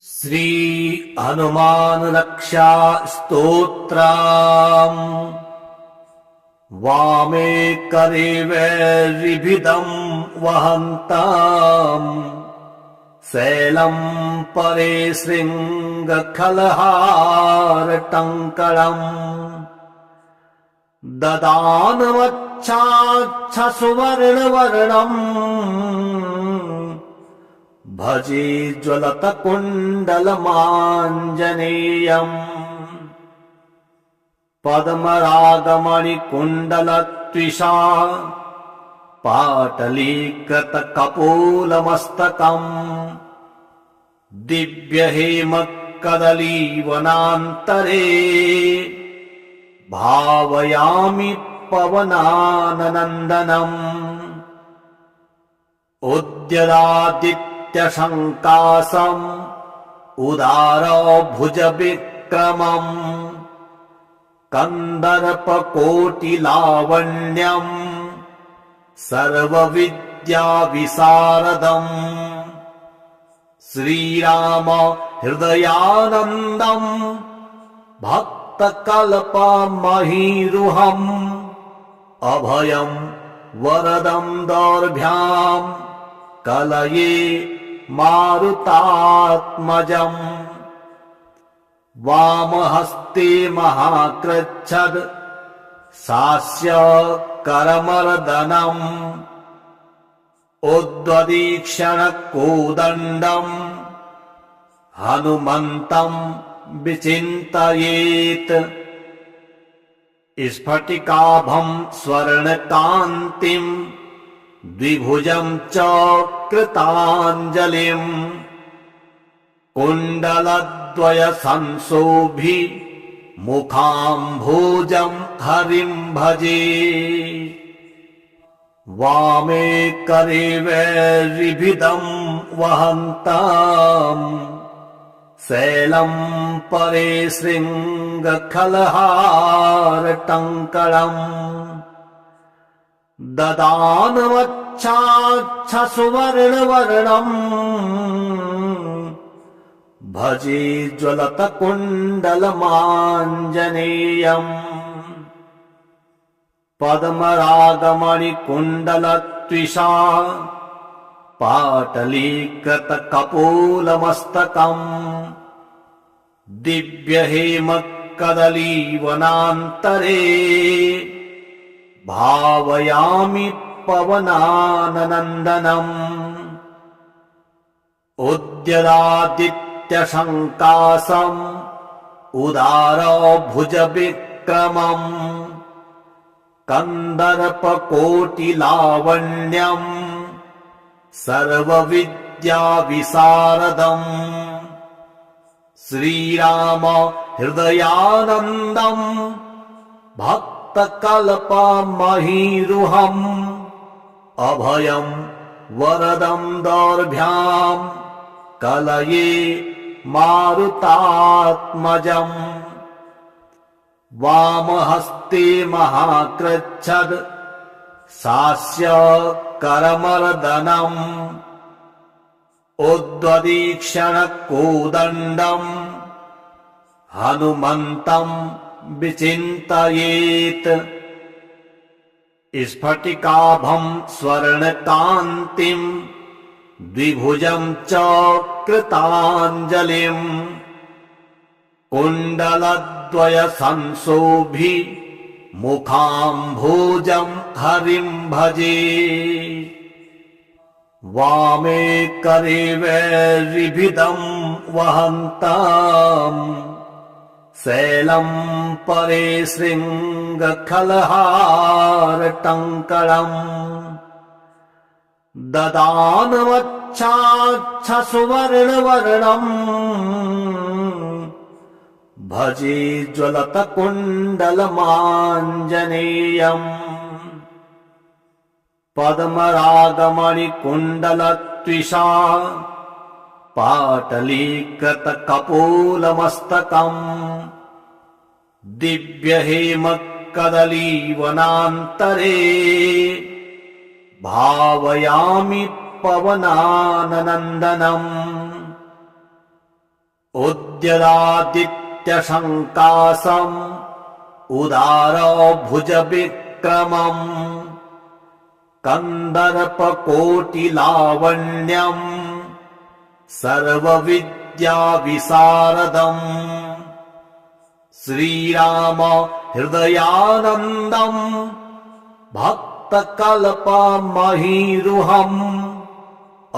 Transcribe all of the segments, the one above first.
श्री हनुमान रक्षा स्तोत्रम्। वामे करे वैरिभिदम् वहन्ताम्, शैलम् परे शृङ्गखलहारटङ्कणम्। ददानमच्छाच्छसुवर्णवर्णम्, भजे ज्वलतकुण्डलमाञ्जनेयम्। पद्मरागमणिकुण्डलत्विषा पाटलीकृतकपोलमस्तकम्। दिव्यहेमकदलीवनान्तरे भावयामि पवनाननन्दनम्। उद्यदादित्यशङ्कासम् उदारभुजविक्रमम्। कन्दर्पकोटिलावण्यम् सर्वविद्याविशारदम्। श्रीराम हृदयानन्दम् भक्तकल्पमहीरुहम्। अभयम् वरदम् दौर्भ्याम् कलये मारुतात्मजम्। वामहस्ते महाकृच्छ्र शास्य करमर्दनम्। उद्वदीक्षणकोदण्डम् हनुमन्तम् विचिन्तयेत्। स्फटिकाभम् स्वर्णकान्तिम् द्विभुजम् च कृताञ्जलिम्। कुण्डलद्वयसंशोभि मुखाम्भोजम् हरिम् भजे। वामे करे वैरिभिदम् वहन्ताम्, शैलम् परे शृङ्गखलहारटङ्कणम्। ददानमच्छाच्छसुवर्णवर्णम्, भजे ज्वलतकुण्डलमाञ्जनेयम्। पद्मरागमणिकुण्डलत्विषा पाटलीकृतकपोलमस्तकम्। दिव्यहेमकदलीवनान्तरे भावयामि पवनाननन्दनम्। उद्यदादित्यशङ्कासम् उदारभुजविक्रमम्। कन्दर्पकोटिलावण्यम् सर्वविद्याविशारदम्। श्रीराम हृदयानन्दम् भक्तकल्पमहीरुहम्। अभयम् वरदम् दौर्भ्याम् कलये मारुतात्मजम्। वामहस्ते महाकृच्छ्र शास्य करमर्दनम्। उद्वदीक्षणकोदण्डम् हनुमन्तम् विचिन्तयेत्। स्फटिकाभम् स्वर्णकान्तिम् द्विभुजम् च कृताञ्जलिम्। कुण्डलद्वयसंशोभि मुखाम्भोजम् हरिम् भजे। वामे करे वैरिभिदम् वहन्ताम्, शैलम् परे शृङ्गखलहारटङ्कणम्। ददानमच्छाच्छसुवर्णवर्णम्, भजे ज्वलतकुण्डलमाञ्जनेयम्। पद्मरागमणिकुण्डलत्विषा पाटलीकृतकपोलमस्तकम्। दिव्यहेमकदलीवनान्तरे भावयामि पवनाननन्दनम्। उद्यदादित्यशङ्कासम् उदारभुजविक्रमम् कन्दर्पकोटिलावण्यम् सर्वविद्याविशारदम् श्रीराम हृदयानन्दम् भक्तकल्पमहीरुहम्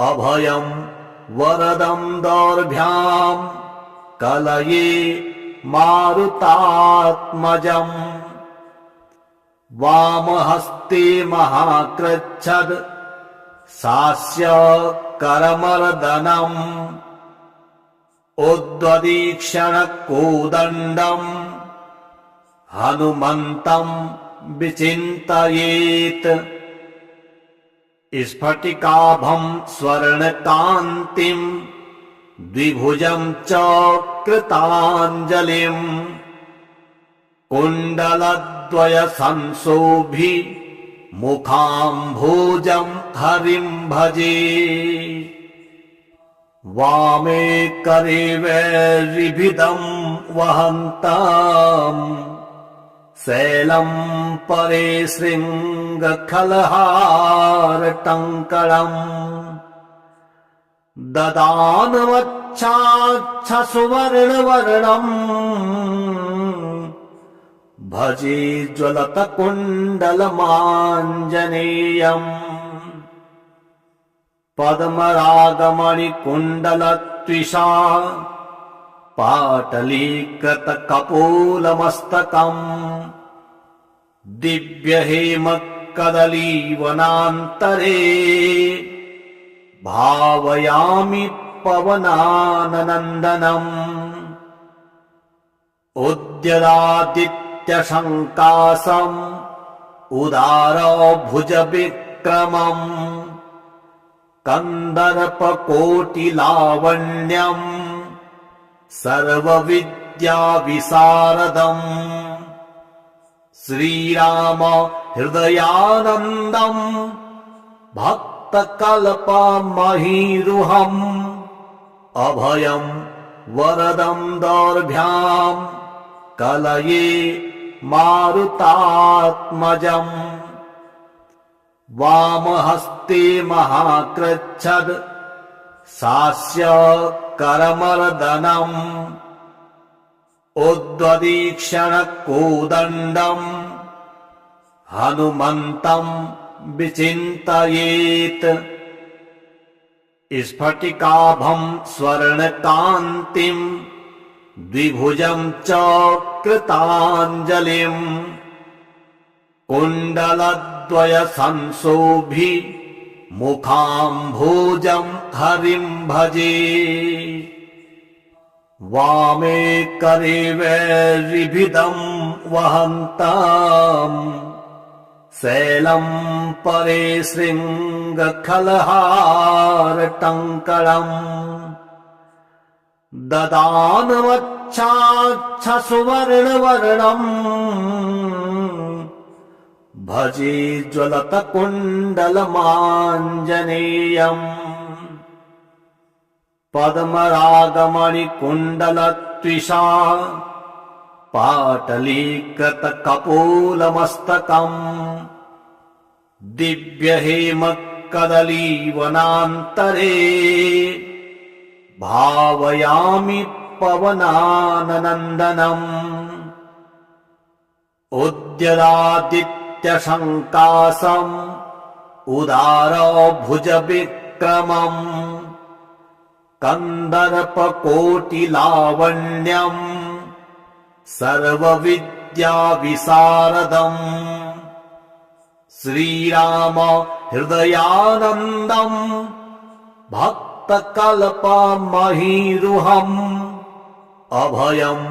अभयम् वरदम् दौर्भ्याम् कलये मारुतात्मजम् वामहस्ते महाकृच्छ्र शास्य करमर्दनम् उद्वदीक्षणकोदण्डम् हनुमन्तम् विचिन्तयेत् स्फटिकाभम् स्वर्णकान्तिम् द्विभुजम् च कृताञ्जलिम् कुण्डलद्वयसंशोभि मुखाम्भोजम् हरिम् भजे वामे करे वैरिभिदम् वहन्ताम् शैलम् परे शृङ्गखलहारटङ्कणम् ददानवच्छाच्छसुवर्णवर्णम् भजे ज्वलतकुण्डलमाञ्जनेयम् पद्मरागमणिकुण्डलत्विषा पाटलीकृतकपोलमस्तकम् दिव्यहेमकदलीवनान्तरे भावयामि पवनाननन्दनम् उद्यदादित्यशङ्कासम् उदारभुजविक्रमम् कन्दर्पकोटिलावण्यम् सर्वविद्याविशारदम् श्रीराम हृदयानन्दम् भक्तकल्पमहीरुहम् अभयम् वरदम् दौर्भ्याम् कलये मारुतात्मजम् वामहस्ते महाकृच्छ्र शास्य करमर्दनम् उद्वदीक्षणकोदण्डम् हनुमन्तम् विचिन्तयेत् स्फटिकाभम् स्वर्णकान्तिम् द्विभुजम् च कृताञ्जलिम् कुण्डलद्वयसंशोभि मुखाम्भोजम् हरिम् भजे वामे करे वैरिभिदम् वहन्ताम् शैलम् परे शृङ्गखलहारटङ्कणम् ददानवच्छाच्छसुवर्णवर्णम् भजे ज्वलतकुण्डलमाञ्जनेयम् पद्मरागमणिकुण्डलत्विषा पाटलीकृतकपोलमस्तकम् दिव्यहेमकदलीवनान्तरे भावयामि पवनाननन्दनम् उद्यदादित्यशङ्कासम् उदारभुजविक्रमम् कन्दर्पकोटिलावण्यम् सर्वविद्याविशारदम् श्रीराम हृदयानन्दम् भक्तकल्पमहीरुहम् अभयम्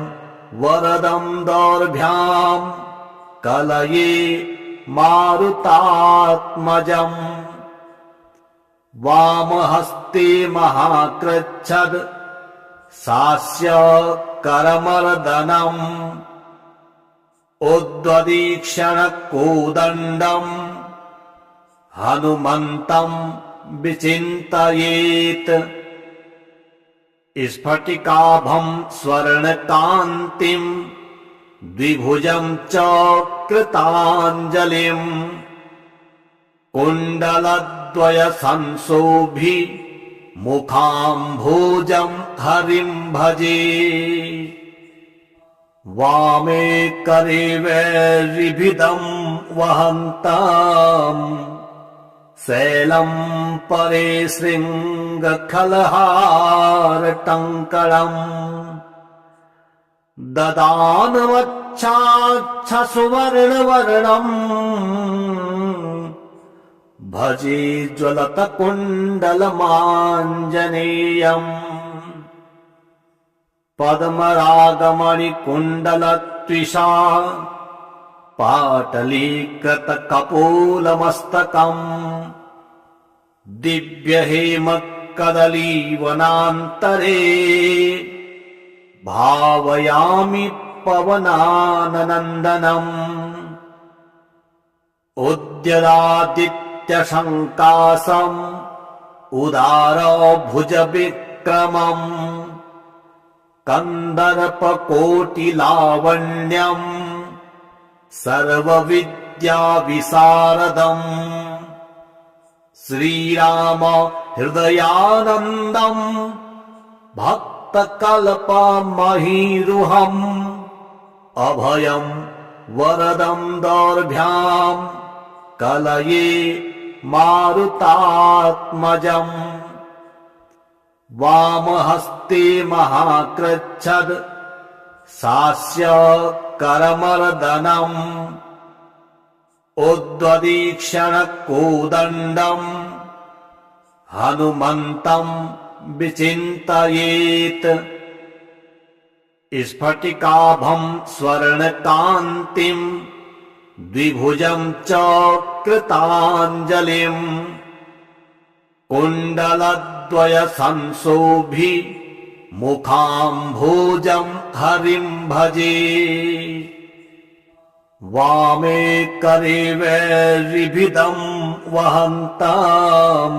वरदम् दौर्भ्याम् कलये मारुतात्मजम् वामहस्ते महाकृच्छ्र शास्य करमर्दनम् उद्वदीक्षणकोदण्डम् हनुमन्तम् विचिन्तयेत् स्फटिकाभं स्वर्णकान्तिं द्विभुजं च कृताञ्जलिम् कुण्डलद्वय संशोभि मुखाम्भोजं हरिं भजे वामे करे वैरिभिदं वहन्ताम् शैलं परे शृङ्गखलहारटङ्कणम् ददानवच्छाच्छसुवर्णवर्णम् भजे ज्वलतकुण्डलमाञ्जनेयम् पद्मरागमणिकुण्डलत्विषा पाटलीकृतकपोलमस्तकम् दिव्यहेमकदलीवनान्तरे भावयामि पवनाननन्दनम् उद्यदादित्यशङ्कासम् उदारभुजविक्रमम् कन्दर्पकोटिलावण्यम् सर्वविद्याविशारदम् श्रीराम हृदयानन्दम् भक्तकल्पमहीरुहम् अभयं वरदं दौर्भ्याम् कलये मारुतात्मजम् वामहस्ते महाकृच्छ्द शास्य करमर्दनम् उद्वदीक्षणकोदण्डम् हनुमन्तं विचिन्तयेत् स्फटिकाभं स्वर्णकान्तिं द्विभुजं च कृताञ्जलिम् कुण्डलद्वय संशोभि मुखाम्भोजं हरिं भजे वामे करे वैरिभिदं वहन्ताम्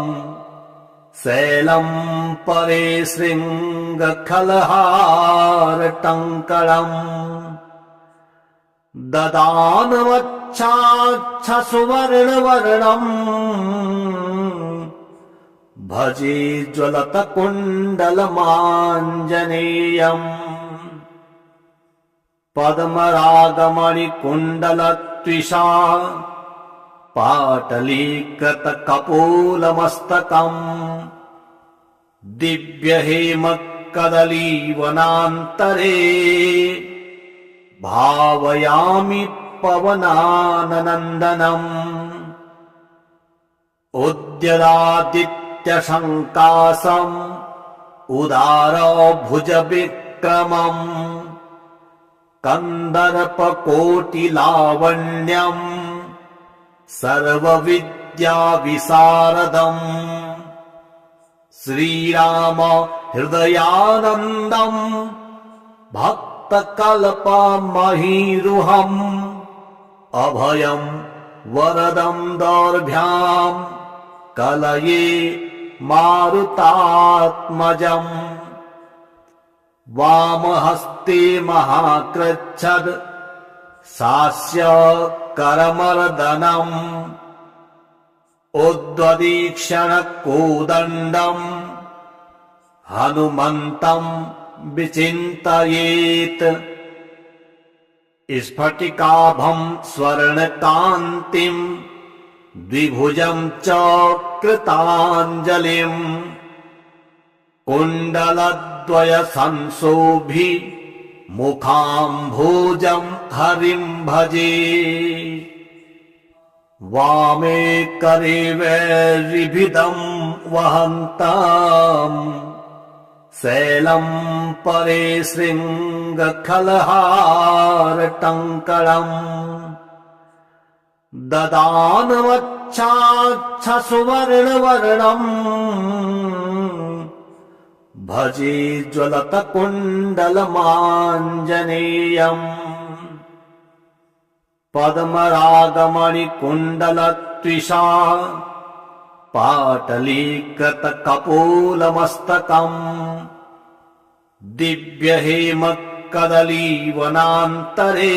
शैलं परे शृङ्गखलहारटङ्कणम् ददानवच्छाच्छसुवर्णवर्णम् भजे ज्वलतकुण्डलमाञ्जनेयम् पद्मरागमणिकुण्डलत्विषा पाटलीकृतकपोलमस्तकम् दिव्यहेमकदलीवनान्तरे भावयामि पवनाननन्दनम् उद्यदादित्यशङ्कासम् उदारभुजविक्रमम् कन्दर्पकोटिलावण्यम् सर्वविद्याविशारदम् श्रीराम हृदयानन्दम् भक्तकल्पमहीरुहम् अभयं वरदं दौर्भ्याम् कलये मारुतात्मजम् वामहस्ते महाकृच्छ्द शास्य करमर्दनम् उद्वदीक्षणकोदण्डम् हनुमन्तं विचिन्तयेत् स्फटिकाभं स्वर्णकान्तिं द्विभुजं च कृताञ्जलिम् कुण्डलद्वय संशोभि मुखाम्भोजं हरिं भजे वामे करे वैरिभिदं वहन्ताम् शैलं परे शृङ्गखलहारटङ्कणम् ददानवच्छाच्छसुवर्णवर्णम् भजे ज्वलतकुण्डलमाञ्जनेयम् पद्मरागमणिकुण्डलत्विषा पाटलीकृतकपोलमस्तकम् दिव्यहेमकदलीवनान्तरे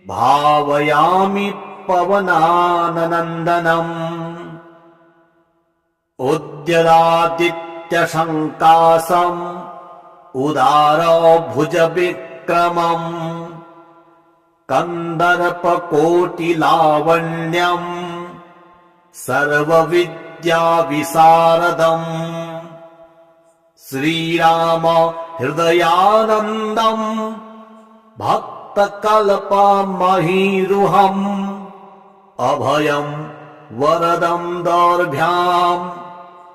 भावयामि पवनाननन्दनम् उद्यदादित्यशङ्कासम् उदारभुजविक्रमम् कन्दर्पकोटिलावण्यम् सर्वविद्याविशारदम् श्रीराम हृदयानन्दम् भक्तकल्पमहीरुहम् अभयम् वरदम् दौर्भ्याम्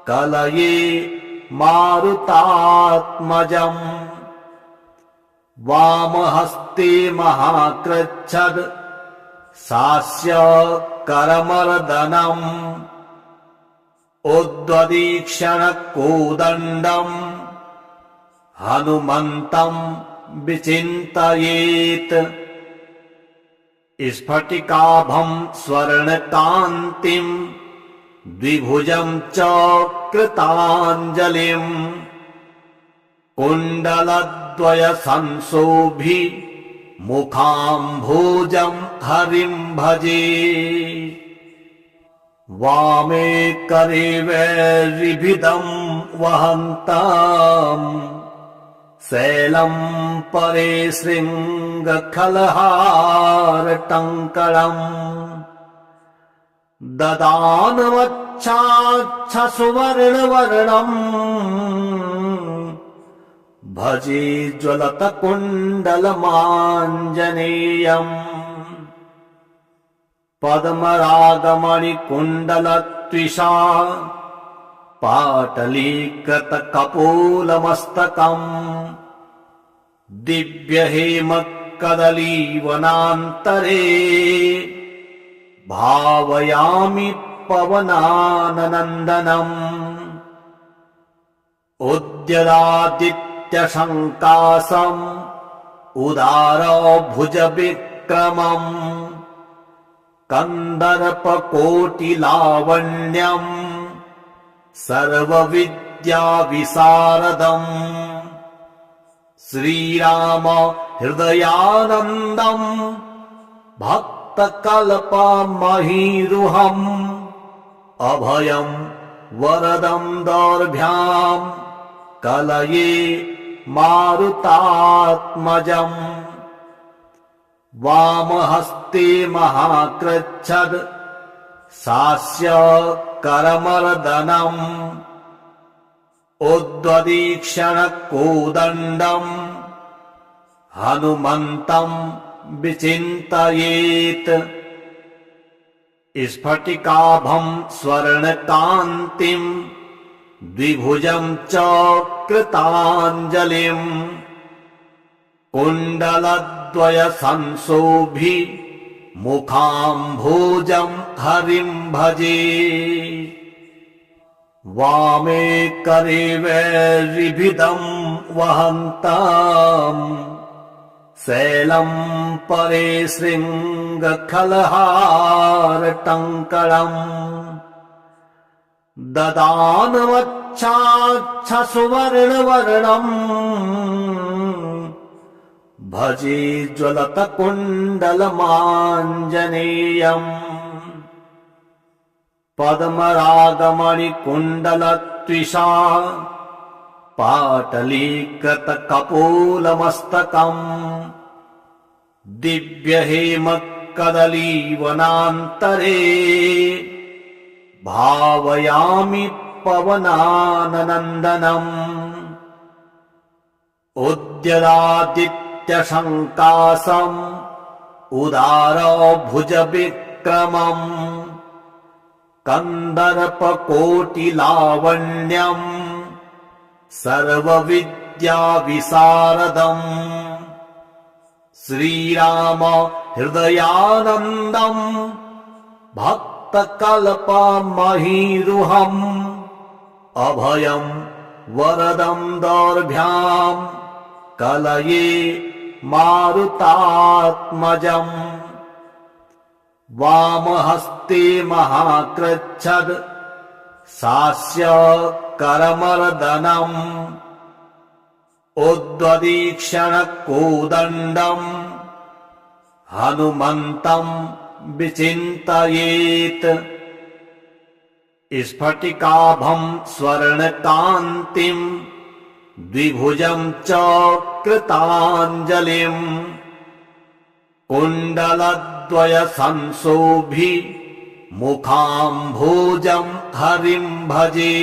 कलये मारुतात्मजम् वामहस्ते महाकृच्छ्र शास्य करमर्दनम् उद्वदीक्षणकोदण्डम् हनुमन्तम् विचिन्तयेत् स्फटिकाभम् स्वर्णकान्तिम् द्विभुजम् च कृताञ्जलिम् कुण्डलद्वय संशोभि मुखाम्भोजम् हरिम् भजे वामे करे वैरिभिदम् वहन्ताम् शैलम् परे शृङ्गखलहारटङ्कणम् ददानवच्छाच्छसुवर्णवर्णम् भजे ज्वलतकुण्डलमाञ्जनेयम् पद्मरागमणिकुण्डलत्विषा पाटलीकृतकपोलमस्तकम् दिव्यहेमकदलीवनान्तरे भावयामि पवनाननन्दनम् उद्यदादित्यशङ्कासम् उदारभुजविक्रमम् कन्दर्पकोटिलावण्यम् सर्वविद्याविशारदम् श्रीराम हृदयानन्दम् भक्तकल्पमहीरुहम् अभयम् वरदम् दौर्भ्याम् कलये मारुतात्मजम् वामहस्ते महाकृच्छ्र शास्य करमर्दनम् उद्वदीक्षणकोदण्डम् हनुमन्तम् विचिन्तयेत् स्फटिकाभम् स्वर्णकान्तिम् द्विभुजम् च कृताञ्जलिम् कुण्डलद्वय संशोभि मुखाम्भोजम् हरिम् भजे वामे करे वैरिभिदम् वहन्ताम् शैलम् परे शृङ्गखलहारटङ्कणम् ददानवच्छाच्छसुवर्णवर्णम् भजे ज्वलतकुण्डलमाञ्जनेयम् पद्मरागमणिकुण्डलत्विषा पाटलीकृतकपोलमस्तकम् दिव्यहेमकदलीवनान्तरे भावयामि पवनाननन्दनम् उद्यदादित्यशङ्कासम् उदारभुजविक्रमम् कन्दर्पकोटिलावण्यम् सर्वविद्याविशारदम् श्रीराम हृदयानन्दम् भक्तकल्पमहीरुहम् अभयम् वरदम् दौर्भ्याम् कलये मारुतात्मजम् वामहस्ते महाकृच्छ्र शास्य करमर्दनम् उद्वदीक्षणकोदण्डम् हनुमन्तम् विचिन्तयेत् स्फटिकाभम् स्वर्णकान्तिम् द्विभुजम् च कृताञ्जलिम् कुण्डलद्वय संशोभि मुखाम्भोजम् हरिम् भजे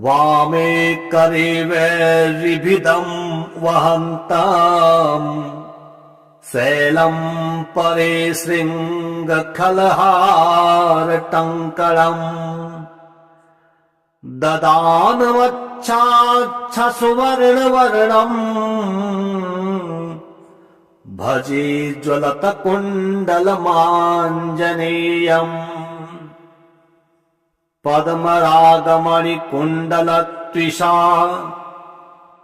वामे करे वैरिभिदम् वहन्ताम् शैलम् परे शृङ्गखलहारटङ्कणम् ददानवच्छाच्छसुवर्णवर्णम् भजे ज्वलतकुण्डलमाञ्जनेयम् पद्मरागमणिकुण्डलत्विषा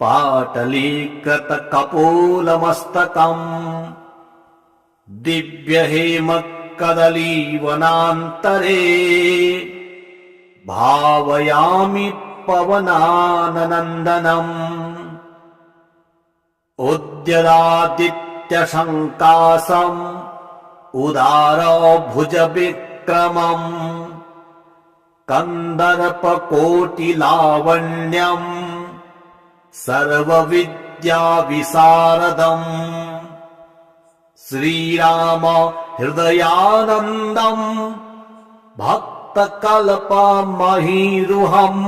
पाटलीकृतकपोलमस्तकम् दिव्यहेमकदलीवनान्तरे भावयामि पवनाननन्दनम् उद्यदादित्यशङ्कासम् उदारभुजविक्रमम् कन्दर्पकोटिलावण्यम् सर्वविद्याविशारदम् श्रीराम हृदयानन्दम् भक्तकल्पमहीरुहम्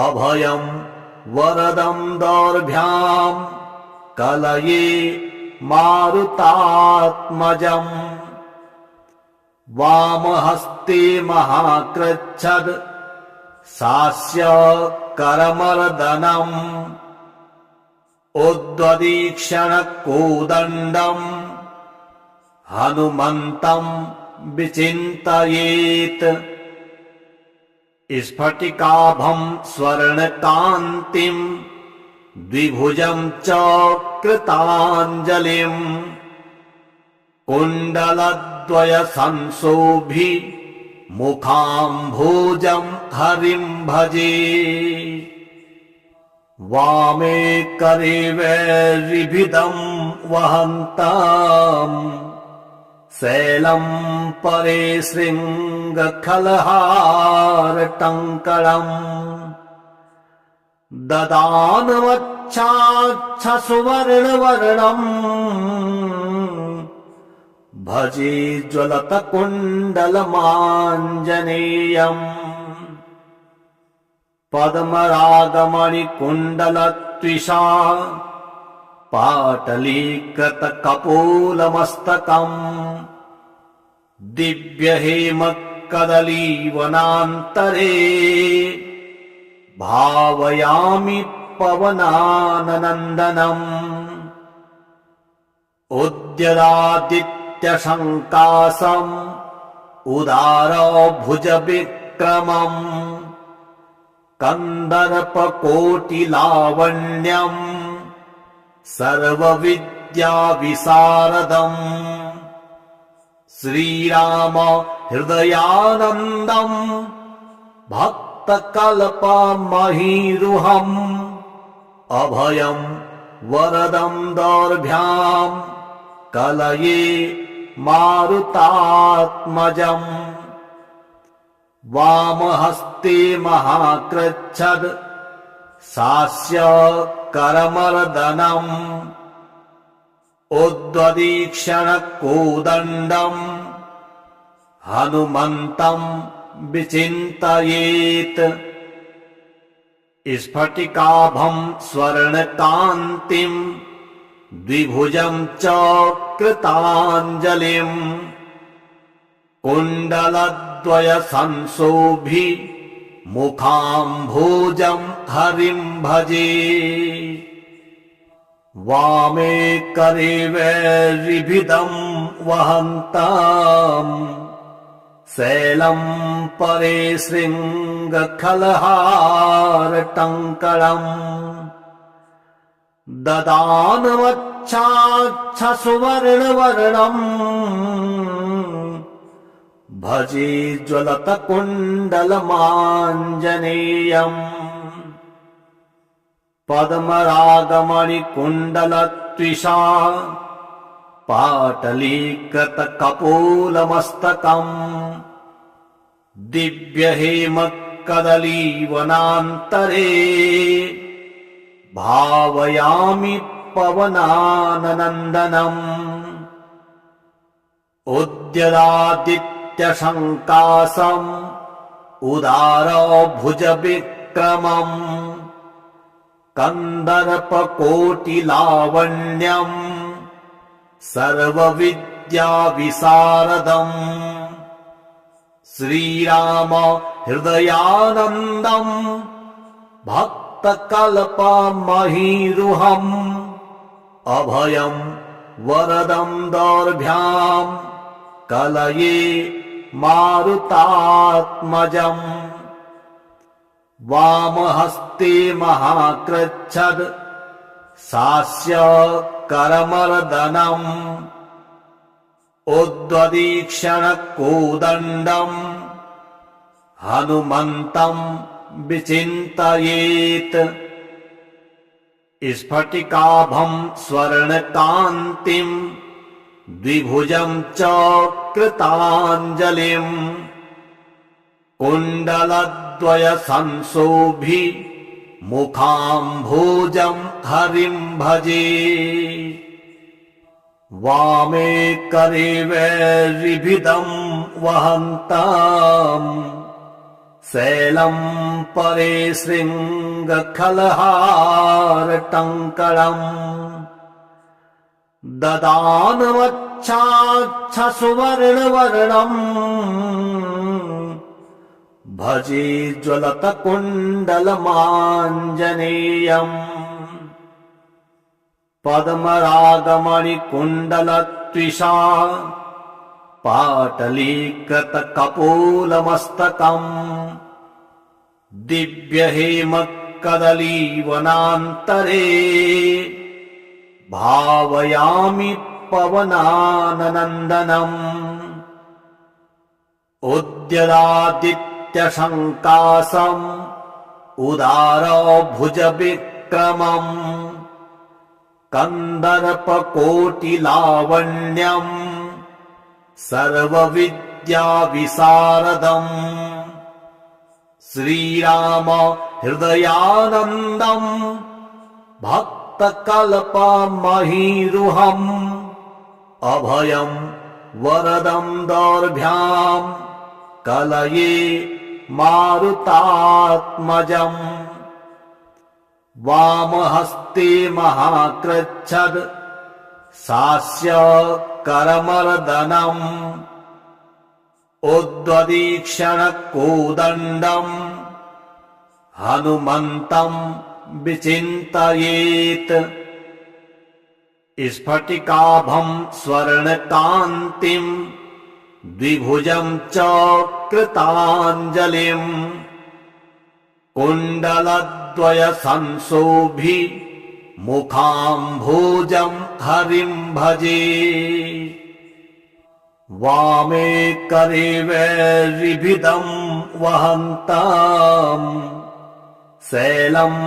अभयम् वरदम् दौर्भ्याम् कलये मारुतात्मजम् वामहस्ते महाकृच्छ्द शास्य करमर्दनम् उद्वदीक्षणकोदण्डम् हनुमन्तम् विचिन्तयेत् स्फटिकाभम् स्वर्णकान्तिम् द्विभुजम् च कृताञ्जलिम् कुण्डलद्वय संशोभि मुखाम्भोजम् हरिम् भजे वामे करे वैरिभिदम् वहन्ताम् शैलम् परे शृङ्गखलहारटङ्कणम् ददानवच्छाच्छसुवर्णवर्णम् भजे ज्वलतकुण्डलमाञ्जनेयम् पद्मरागमणिकुण्डलत्विषा पाटलीकृतकपोलमस्तकम् दिव्यहेमकदलीवनान्तरे भावयामि पवनाननन्दनम् उद्यदादित्यशङ्कासम् उदारभुजविक्रमम् कन्दर्पकोटिलावण्यम् सर्वविद्याविशारदम् श्रीराम हृदयानन्दम् भक्तकल्पमहीरुहम् अभयम् वरदम् दौर्भ्याम् कलये मारुतात्मजम् वामहस्ते महाकृच्छ्द शास्य करमर्दनम् उद्वदीक्षणकोदण्डम् हनुमन्तम् विचिन्तयेत् स्फटिकाभम् स्वर्णकान्तिम् द्विभुजम् च कृताञ्जलिम् कुण्डलद्वय संशोभि मुखाम्भोजम् हरिम् भजे वामे करे वैरिभिदम् वहन्ताम् शैलम् परे शृङ्गखलहारटङ्कणम् ददानवच्छाच्छसुवर्णवर्णम् भजे ज्वलतकुण्डलमाञ्जनेयम् पद्मरागमणिकुण्डलत्विषा पाटलीकृतकपोलमस्तकम् दिव्यहेमकदलीवनान्तरे भावयामि पवनाननन्दनम् उद्यदादित्यशङ्कासम् उदारभुजविक्रमम् कन्दर्पकोटिलावण्यम् सर्वविद्याविशारदम् श्रीराम हृदयानन्दम् भक्तकल्पमहीरुहम् अभयम् वरदम् दौर्भ्याम् कलये मारुतात्मजम् वामहस्ते महाकृच्छ्र शास्य करमर्दनम् उद्वदीक्षणकोदण्डम् हनुमन्तम् विचिन्तयेत् स्फटिकाभम् स्वर्णकान्तिम् द्विभुजम् च कृताञ्जलिम् कुण्डलद्वयसंशोभि मुखाम्भोजम् हरिम् भजे वामे करे वैरिभिदम् वहन्ताम् शैलम् परे शृङ्गखलहारटङ्कणम् ददानवच्छाच्छसुवर्णवर्णम् भजे ज्वलतकुण्डलमाञ्जनेयम् पद्मरागमणिकुण्डलत्विषा पाटलीकृतकपोलमस्तकम् दिव्यहेमकदलीवनान्तरे भावयामि पवनाननन्दनम् उद्यदादित्यशङ्कासम् उदारभुजविक्रमम् कन्दर्पकोटिलावण्यम् सर्वविद्याविशारदम् श्रीराम हृदयानन्दम् भक्तकल्पमहीरुहम् अभयम् वरदम् दौर्भ्याम् कलये मारुतात्मजम् वामहस्ते महाकृच्छ्र शास्य करमर्दनम् उद्वदीक्षणकोदण्डम् हनुमन्तम् विचिन्तयेत् स्फटिकाभम् स्वर्णकान्तिम् द्विभुजम् च कृताञ्जलिम् कुण्डलद्वयसंशोभि मुखाम्भोजम् हरिम् भजे वामे करे वैरिभिदम् वहन्ताम् शैलम्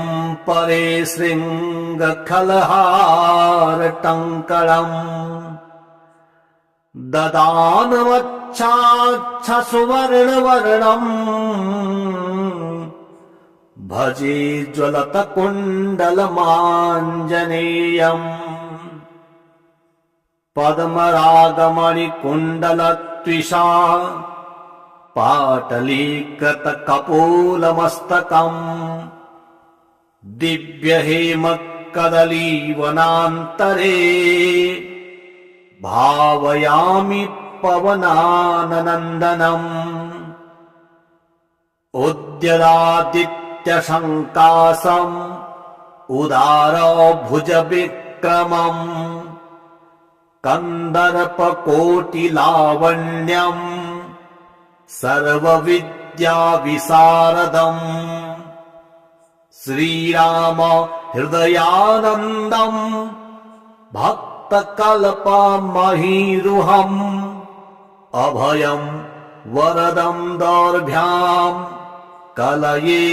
परे शृङ्गखलहारटङ्कणम् ददानवच्छाच्छसुवर्णवर्णम् भजे ज्वलतकुण्डलमाञ्जनेयम् पद्मरागमणिकुण्डलत्विषा पाटलीकृतकपोलमस्तकम् दिव्यहेमकदलीवनान्तरे भावयामि पवनाननन्दनम् उद्यदादित्यशङ्कासम् उदारभुजविक्रमम् कन्दर्पकोटिलावण्यम् सर्वविद्याविशारदम् श्रीराम हृदयानन्दम् भक्तकल्पमहीरुहम् अभयम् वरदम् दौर्भ्याम् कलये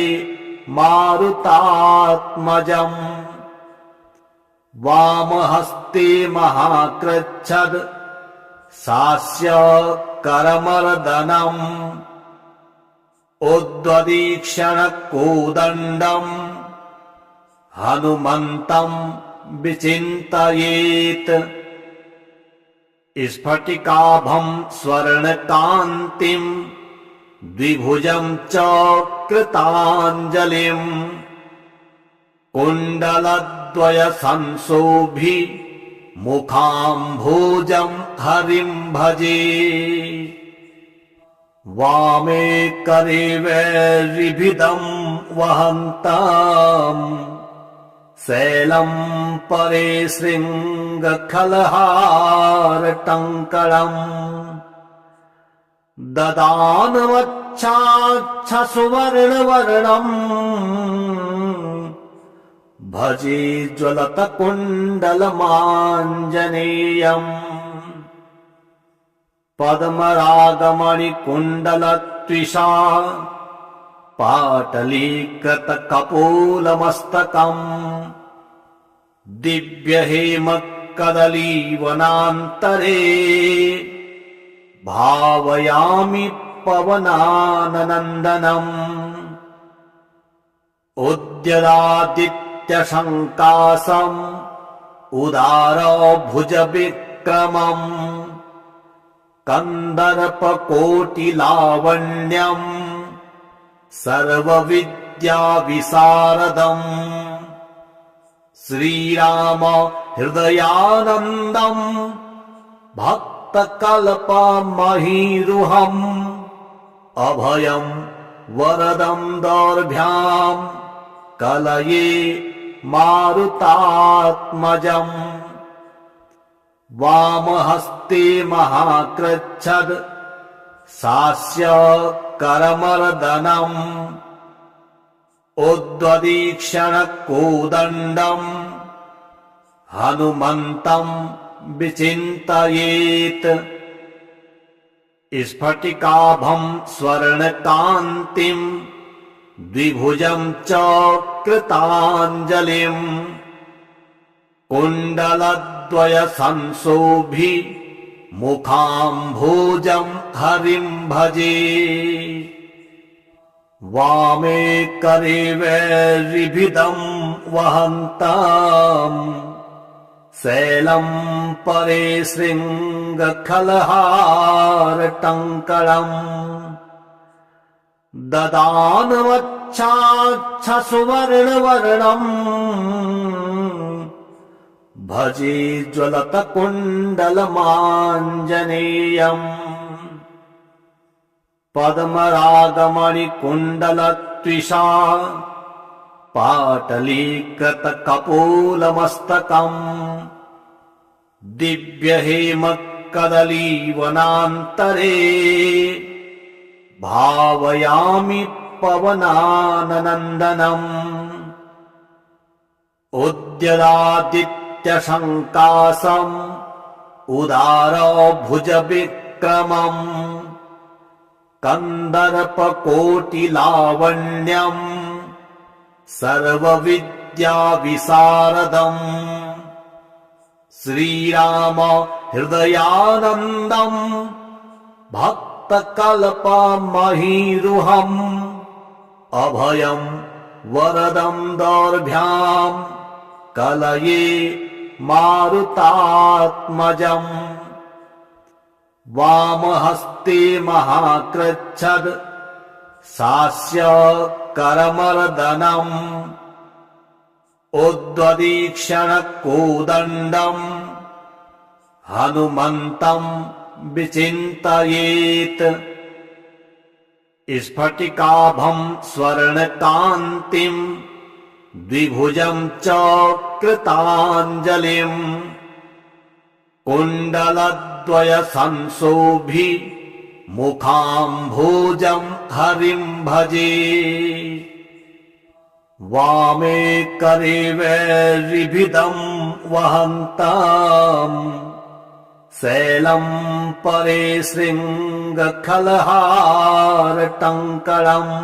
मारुतात्मजम् वामहस्ते महाकृच्छ्र शास्य करमर्दनम् उद्वदीक्षण कोदण्डम् हनुमन्तम् विचिन्तयेत् स्फटिकाभं स्वर्णकान्तिम् द्विभुजं च कृताञ्जलिम् कुण्डलद्वय संशोभि मुखाम्भोजं हरिं भजे वामे करे वैरिभिदं वहन्ताम् शैलं परे शृङ्गखलहारटङ्कणम् ददानवच्छाच्छसुवर्णवर्णम् भजे ज्वलतकुण्डलमाञ्जनेयम् पद्मरागमणिकुण्डलत्विषा पाटलीकृतकपोलमस्तकम् दिव्यहेमकदलीवनान्तरे भावयामि पवनाननन्दनम् उद्यदादित्यशङ्कासम् उदारभुजविक्रमम् कन्दर्पकोटिलावण्यम् सर्वविद्याविशारदम् श्रीराम हृदयानन्दम् भक्तकल्पमहीरुहम् अभयम् वरदम् दौर्भ्याम् कलये मारुतात्मजम् वामहस्ते महाकृच्छ्र शास्य करमर्दनम् उद्वदीक्षण कोदण्डम् हनुमन्तम् विचिन्तयेत् स्फटिकाभं स्वर्णकान्तिम् द्विभुजं च कृताञ्जलिम् कुण्डलद्वय संशोभि मुखाम्भोजं हरिं भजे वामे करे वैरिभिदं वहन्ताम् शैलं परे शृङ्गखलहारटङ्कणम् ददानवच्छाच्छसुवर्णवर्णम् भजे ज्वलतकुण्डलमाञ्जनेयम् पद्मरागमणिकुण्डलत्विषा पाटलीकृतकपोलमस्तकम् दिव्यहेमकदलीवनान्तरे भावयामि पवनाननन्दनम् उद्यदादित्यशङ्कासम् उदारभुजविक्रमम् कन्दर्पकोटिलावण्यम् सर्वविद्याविशारदम् श्रीराम हृदयानन्दम् भक्तकल्पमहीरुहम् अभयम् वरदम् दौर्भ्याम् कलये मारुतात्मजम् वामहस्ते महाकृच्छ्र शास्य करमर्दनम् उद्वदीक्षण कोदण्डम् हनुमन्तम् विचिन्तयेत् स्फटिकाभं स्वर्णकान्तिम् द्विभुजं च कृताञ्जलिम् कुण्डलद्वय संशोभि मुखाम्भोजं हरिं भजे वामे करे वैरिभिदं वहन्ताम् शैलं परे शृङ्गखलहारटङ्कणम्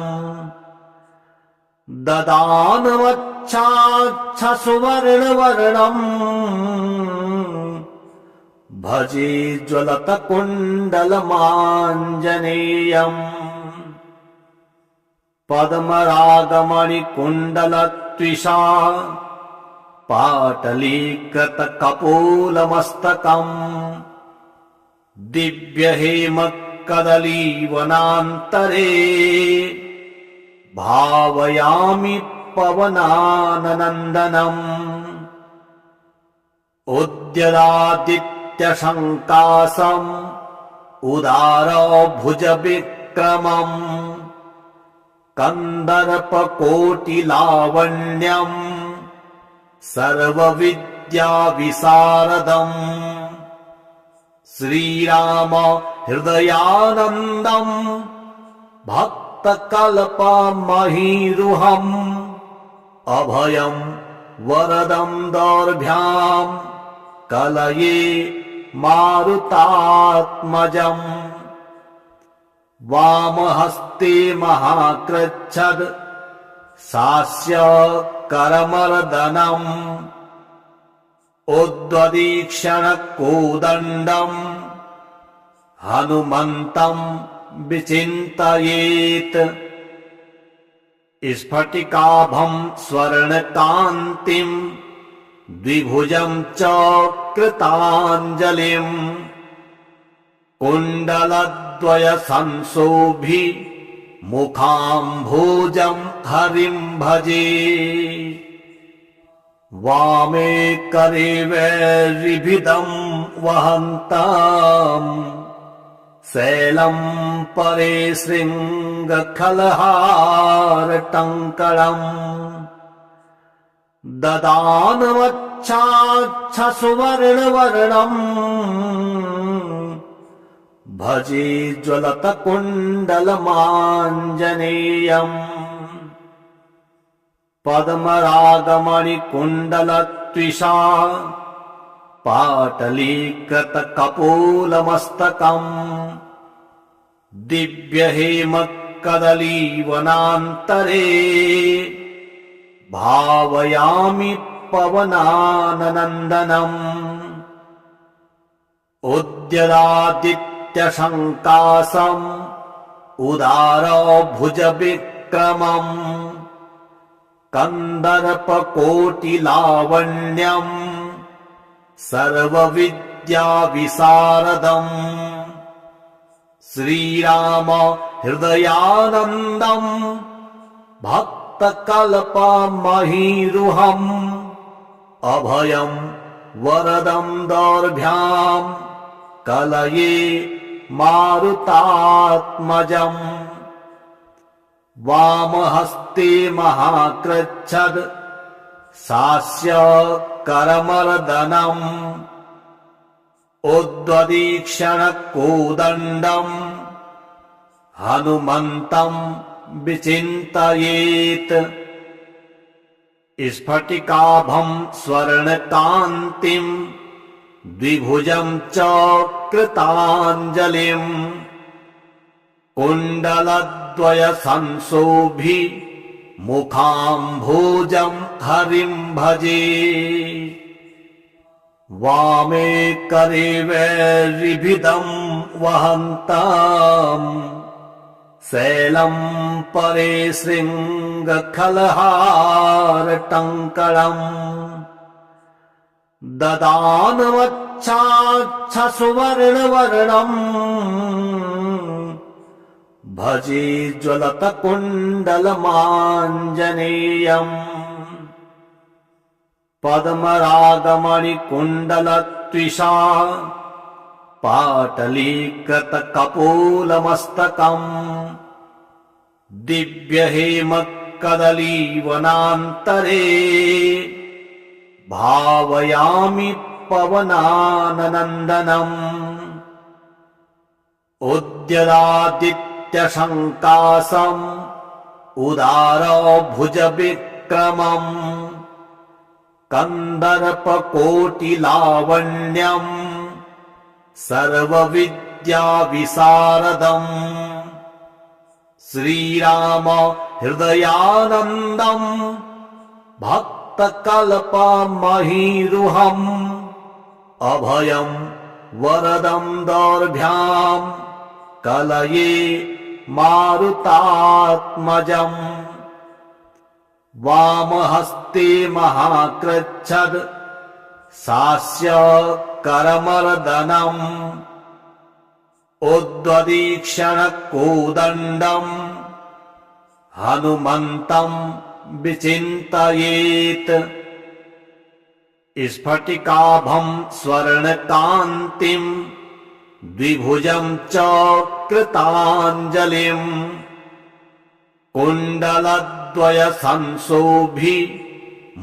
ददानमच्छाच्छसुवर्णवर्णम् भजे ज्वलतकुण्डलमाञ्जनेयम् पद्मरागमणिकुण्डलत्विषा पाटलीकृतकपोलमस्तकम् दिव्यहेमकदलीवनान्तरे भावयामि पवनाननन्दनम् उद्यदादित्यशङ्कासम् उदारभुजविक्रमम् कन्दर्पकोटिलावण्यम् सर्वविद्याविशारदम् श्रीराम हृदयानन्दम् भक्तकल्पमहीरुहम् अभयम् वरदम् दौर्भ्याम् कलये मारुतात्मजम् वामहस्ते महाकृच्छ्द शास्य करमर्दनम् उद्वदीक्षणकोदण्डम् हनुमन्तम् विचिन्तयेत् स्फटिकाभम् स्वर्णकान्तिम् द्विभुजम् च कृताञ्जलिम् कुण्डलद्वयसंशोभि मुखाम्भोजम् हरिम् भजे वामे करे वैरिभिदम् वहन्ताम् शैलम् परे शृङ्गखलहारटङ्कणम् ददानमच्छाच्छसुवर्णवर्णम् भजे ज्वलतकुण्डलमाञ्जनेयम् पद्मरागमणिकुण्डलत्विषा पाटलीकृतकपोलमस्तकम् दिव्यहेमकदलीवनान्तरे भावयामि पवनाननन्दनम् उद्यदादित्यशङ्कासम् उदारभुजविक्रमम् कन्दर्पकोटिलावण्यम् सर्वविद्याविशारदम् श्रीराम हृदयानन्दम् भक्तकल्पमहीरुहम् अभयम् वरदम् दौर्भ्याम् कलये मारुतात्मजम् वामहस्ते महाकृच्छ्द शास्य करमर्दनम् उद्वदीक्षणकोदण्डम् हनुमन्तम् विचिन्तयेत् स्फटिकाभम् स्वर्णकान्तिम् द्विभुजम् च कृताञ्जलिम् कुण्डलद्वयसंशोभि मुखाम्भोजम् हरिम् भजे वामे करे वैरिभिदम् वहन्ताम् शैलम् परे शृङ्गखलहारटङ्कणम् ददानमच्छाच्छसुवर्णवर्णम् भजे ज्वलतकुण्डलमाञ्जनेयम् पद्मरागमणिकुण्डलत्विषा पाटलीकृतकपोलमस्तकम् दिव्यहेमकदलीवनान्तरे भावयामि पवनाननन्दनम् उद्यदादित्यशङ्कासम् उदारभुजविक्रमम् कन्दर्पकोटिलावण्यम् सर्वविद्याविशारदम् श्रीराम हृदयानन्दम् भक्तकल्पमहीरुहम् अभयम् वरदम् दौर्भ्याम् कलये मारुतात्मजम् वामहस्ते महाकृच्छ्र शास्य करमर्दनम् उद्वदीक्षण कोदण्डम् हनुमन्तम् विचिन्तयेत् स्फटिकाभम् स्वर्णकान्तिम् द्विभुजम् च कृताञ्जलिम् कुण्डलद्वय संशोभि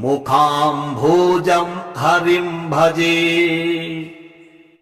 मुखाम्भोजम् हरिम् भजे।